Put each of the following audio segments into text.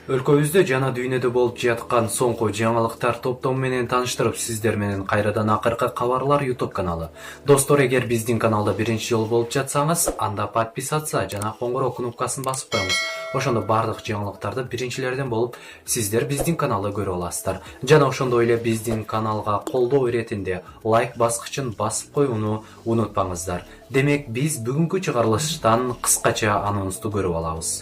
Өлкөбүздө жана дүйнөдө болуп жаткан соңку жаңылыктар топтому менен тааныштырып, сиздер менен кайрадан акыркы кабарлар YouTube каналы. Достор, эгер биздин каналда биринчи жолу болуп жатсаңыз, анда подписаться жана коңгуроо кнопкасын басып коюңуз. Ошондо бардык жаңылыктарды биринчилерден болуп сиздер биздин каналда көрө аласыздар. Жана ошондой эле биздин каналга колдоо иретинде лайк баскычын басып коюуну унутпаңыздар. Демек, биз бүгүнкү чыгарылыштан кыскача анонсту көрүп алабыз.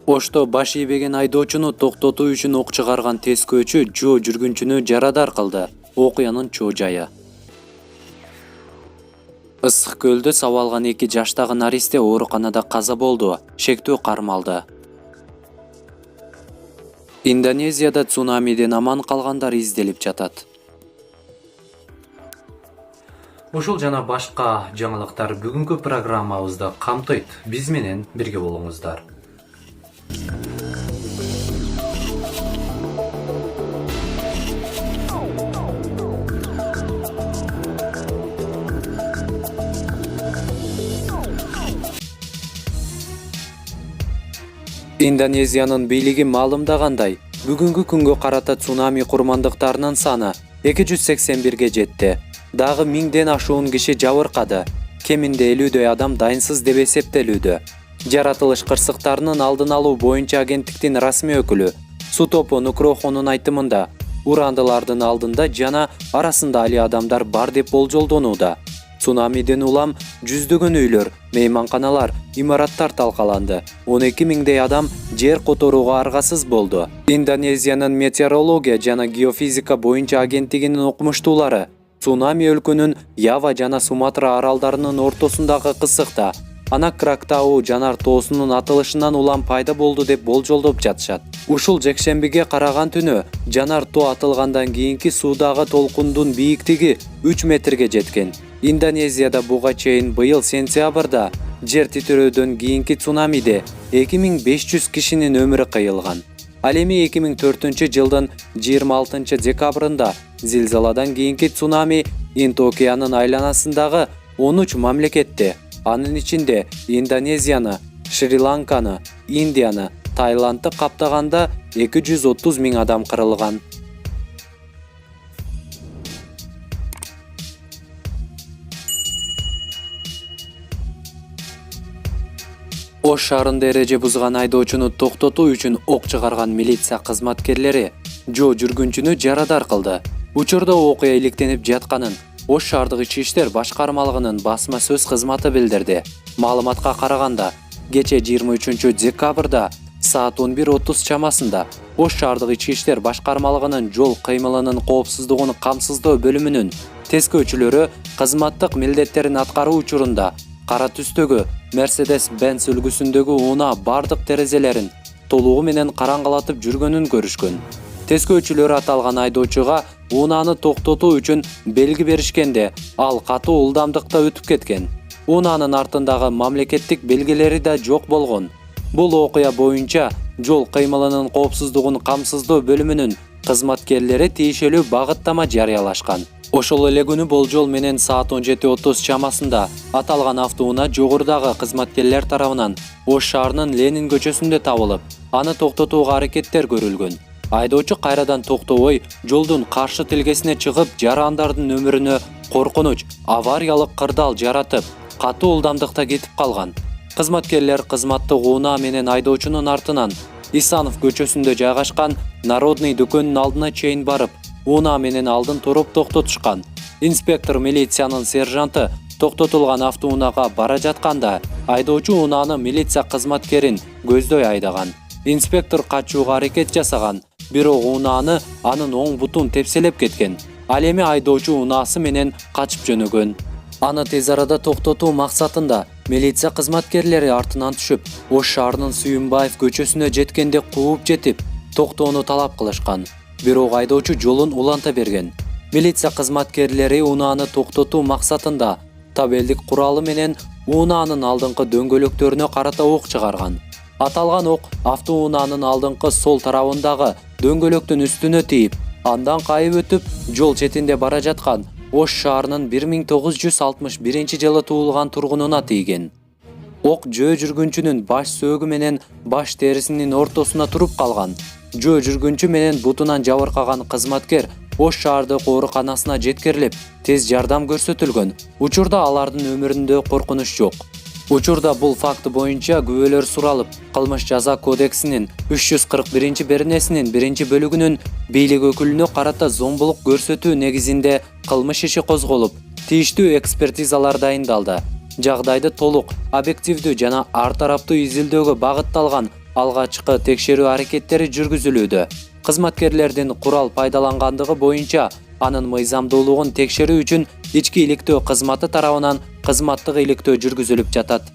Ошто баш ийбеген айдоочуну токтотуу үчүн ок чыгарган тескөөчү Жо жүргүнчүнү жарадар кылды. Окуянын чоо жайы. Ысык көлдө сабак алган 2 жаштагы наристе ооруканада каза болду. Шектөө кармалды. Индонезияда цунамиден аман калгандар изделип жатат. Ушул жана башка жаңылыктар бүгүнкү программабызды камтыйт. Биз менен бирге болуңуздар. Индонезиянын бийлиги маалымдагандай, бүгүнкү күнгө карата цунами курмандыктарынын саны 281ге жетти. Дагы 1000ден ашуун киши жабыркады. Кеминде 50дөй адам дайынсыз деп эсептелүүдө. Жаратылыш кырсыктарынын алдын алуу боюнча агенттиктин расмий өкүлү Сутопо Нукрохонун айтымында, урандылардын алдында жана арасында али адамдар бар деп болжолдонууда. Цунамиден улам жүздөгөн үйлөр, мейманканалар, имараттар талкаланды. 12.000дей адам жер которууга аргасыз болду. Индонезиянын метеорология жана геофизика боюнча агенттигинин окумуштуулары цунами өлкөнүн Ява жана Суматра аралдарынын ортосундагы кысыкта Анак Крактау жанар тоосунун атылышынан улам пайда болду деп болжолдоп жатышат. Ушул жекшембиге караган түнү жанар тоо атылгандан кийинки суудагы толкундун бийиктиги 3 метрге жеткен. Индонезияда буга чейин быйыл сентябрда жер титирөөдөн кийинки цунамиде 2500 кишинин өмүрү кыйылган. Ал эми 2004-жылдын 26-декабрында зилзаладан кийинки цунами Инд-океанын айланасындагы 13 мамлекетте, анын ичинде Индонезияны, Шри-Ланканы, Индияны, Таиландты каптаганда 230 000 адам кырылган. Ош шаарында эреже бузган айдоочуну токтотуу үчүн ок чыгарган милиция кызматкерлери Жо жүргүнчүнү жарадар кылды. Учурда окуя иликтенип жатканын Ош шаардык ички иштер башкармалыгынын басма сөз кызматы билдирди. Маалыматка караганда, кече 23-декабрда саат 11:30 чамасында Ош шаардык ички иштер башкармалыгынын жол кыймылынын коопсуздугун камсыздоо бөлүмүнүн тескөөчүлөрү кызматтык милдеттерин аткаруу учурунда кара түстөгү Mercedes-Benz үлгүсүндөгү унаа бардык терезелерин толугу менен караңгылатып жүргөнүн көрүшкөн. Тескөөчүлөр аталган айдоочуга унааны токтотуу үчүн белги беришкенде, ал катуу ылдамдыкта өтүп кеткен. Унаанын артындагы мамлекеттик белгилери да жок болгон. Бул окуя боюнча жол кыймылынын коопсуздугун камсыздоо бөлүмүнүн кызматкерлери тиешелүү багыттама жарыялашкан. Ошол эле күнү болжол менен саат 17:30 чамасында аталган автоунаа жогорудагы кызматкерлер тарабынан Ош шаарынын Ленин көчөсүндө табылып, аны токтотууга аракеттер көрүлгөн. Айдоочу кайрадан токтобой, жолдун каршы тилгесине чыгып, жарандардын өмүрүнө коркунуч, авариялык кырдаал жаратып, катуу ылдамдыкта кетип калган. Кызматкерлер кызматтык унаа менен айдоочунун артынан Исанов көчөсүндө жайгашкан Народный дүкөнүнүн алдына чейин барып, унаа менен алдын туруп токтотушкан. Инспектор милициянын сержанты токтотулган автоунаага бара жатканда, айдоочу унааны милиция кызматкерин көздөй айдаган. Инспектор качууга аракет жасаган, бирок унааны анын оң бутун тепселеп кеткен. Ал эми айдоочу унаасы менен качып жөнөгөн. Аны тез арада токтотуу максатында милиция кызматкерлери артынан түшүп, Ош шаарынын Сүйүнбаев көчөсүнө жеткенде кууп жетип, токтоону талап кылышкан. Бирок айдоочу жолун уланта берген. Милиция кызматкерлери унааны токтотуу максатында табелдик куралы менен унаанын алдыңкы дөңгөлөктөрүнө карата ок чыгарган. Аталган ок автоунаанын алдыңкы сол тарабындагы дөңгөлөктүн үстүнө тийип, андан кайып өтүп, жол четинде бара жаткан Ош шаарынын 1961-жылы туулган тургунуна тийген. Ок жөө жүргүнчүнүн баш сөөгү менен баш терисинин ортосуна туруп калган. Жөө жүргүнчү менен бутунан жабыркаган кызматкер Ош шаардык ооруканасына жеткирилип, тез жардам көрсөтүлгөн. Учурда алардын өмүрүндө коркунуч жок. Учурда бул факты боюнча күбөлөр суралып, кылмыш жаза кодексинин 341-беренесинин 1-бөлүгүнүн бийлик өкүлүнө карата зомбулук көрсөтүү негизинде кылмыш иши козголуп, тийиштүү экспертизалар дайындалды. Жагдайды толук, объективдүү жана ар тараптуу изилдөөгө багытталган алгачкы текшерүү аракеттери жүргүзүлүүдө. Кызматкерлердин курал пайдалангандыгы боюнча анын мыйзамдуулугун текшерүү үчүн ички иликтөө кызматы тарабынан кызматтык иликтөө жүргүзүлүп жатат.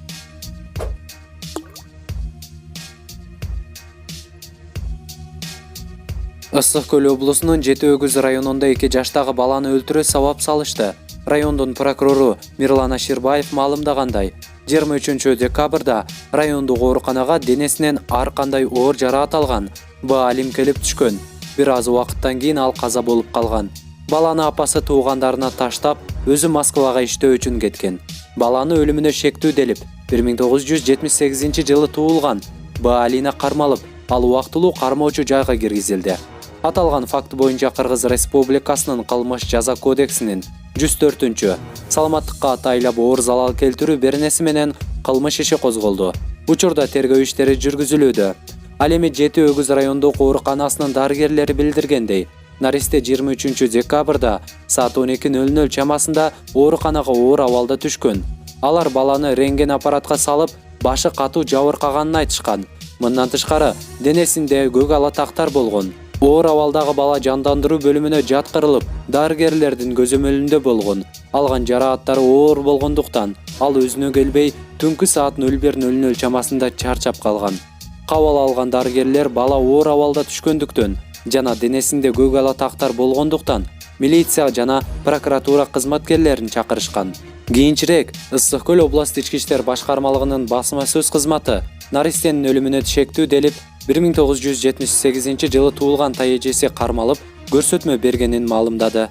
Ысык Көл облусунун Жети Өгүз районунда 2 жаштагы баланы өлтүрүү сабап салышты. Райондун прокурору Мирлан Аширбаев маалымдагандай, 23 декабрда райондук ооруканага денесинен ар кандай оор жараат алган Алим келип түшкөн. Бир аз убакыттан кийин ал каза болуп калган. Баланы апасы туугандарына таштап, өзү Москвага иштөө үчүн кеткен. Баланы өлүмүнө шектүү делип, 1978-жылы туулган Алина кармалып, ал убактылуу кармоочу жайга киргизилди. Аталган факт боюнча Кыргыз Республикасынын кылмыш жаза кодексинин 104-чү саламаттыкка атайлап оор залал келтирүү беренеси менен кылмыш иши козголду. Учурда тергөө иштери жүргүзүлүүдө. Ал эми Жети Өгүз райондук ооруканасынын дарыгерлери билдиргендей, наристе 23 декабрда саат 12:00 чамасында ооруканага оор абалда түшкөн. Алар баланы рентген аппаратка салып, башы катуу жабыркаганын айтышкан. Мындан тышкары, денесинде көк алатактар болгон. Оор абалдагы бала жандандыруу бөлүмүнө жаткырылып, дарыгерлердин көзөмөлүндө болгон. Алган жарааттары оор болгондуктан, ал өзүнө келбей, түнкү саат 01:00 чамасында чарчап калган. Кабыл алган дарыгерлер бала оор абалда түшкөндүктөн жана денесинде көк алатактар болгондуктан милиция жана прокуратура кызматкерлерин чакырышкан. Кийинчерээк Ысык Көл областык ички иштер башкармалыгынын басма сөз кызматы наристенин өлүмүнө шектүү делип, 1978-жылы туулган тайэжеси кармалып, көрсөтмө бергенин маалымдады.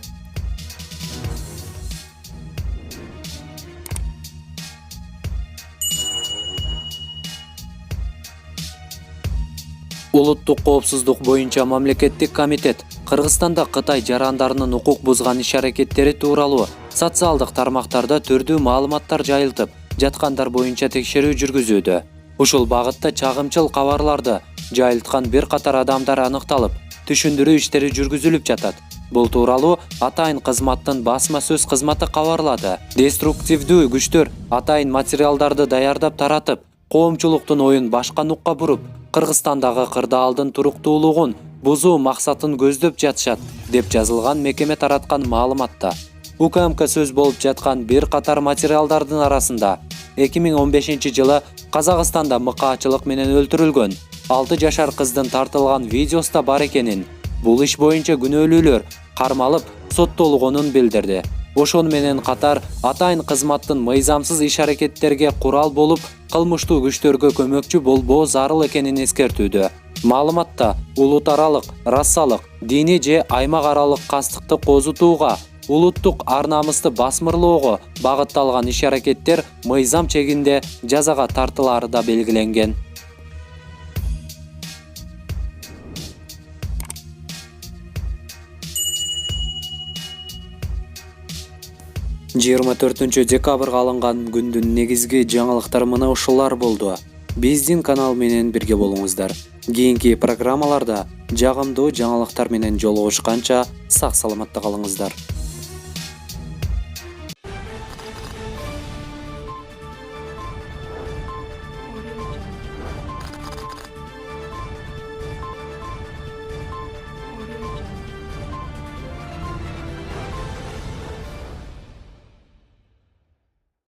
'Улуттук коопсуздук боюнча мамлекеттик комитет Кыргызстанда Кытай жарандарынын укук бузган иш-аракеттери тууралуу социалдык тармактарда түрдүү маалыматтар жайылтып жаткандар боюнча текшерүү жүргүзүүдө. Ушул багытта чагымчыл кабарларды жайылткан бир катар адамдар аныкталып, түшүндүрүү иштери жүргүзүлүп жатат. Бул тууралуу атайын кызматтын басма сөз кызматы кабарлады. Деструктивдүү күчтөр атайын материалдарды даярдап таратып, коомчулуктун оюн башка нукка буруп, Кыргызстандагы кырдаалдын туруктуулугун бузуу максатын көздөп жатышат, деп жазылган мекеме тараткан маалыматта. УКМК сөз болуп жаткан бир катар материалдардын арасында 2015-жылы Казакстанда мыкаачылык менен өлтүрүлгөн 6 жашар кыздын тартылган видеосу бар экенин, бул иш боюнча күнөөлүүлөр кармалып, соттолгонун билдирди. Ошону менен катар атайын кызматтын мыйзамсыз иш-аракеттерге курал болуп, кылмыштуу күчтөргө көмөкчү болбоо зарыл экенин эскертүүдө. Маалыматта улут аралык, расалык, диний же аймак аралык кастыкты козутууга, улуттук ар-намысты басмырлоого багытталган иш-аракеттер мыйзам чегинде жазага тартылаары да белгиленген. 24 декабрга алынган күндүн негизги жаңылыктары мына ушулар болду. Биздин канал менен бирге болуңуздар. Кийинки программаларда жагымдуу жаңылыктар менен жолугушканча сак саламатта калыңыздар.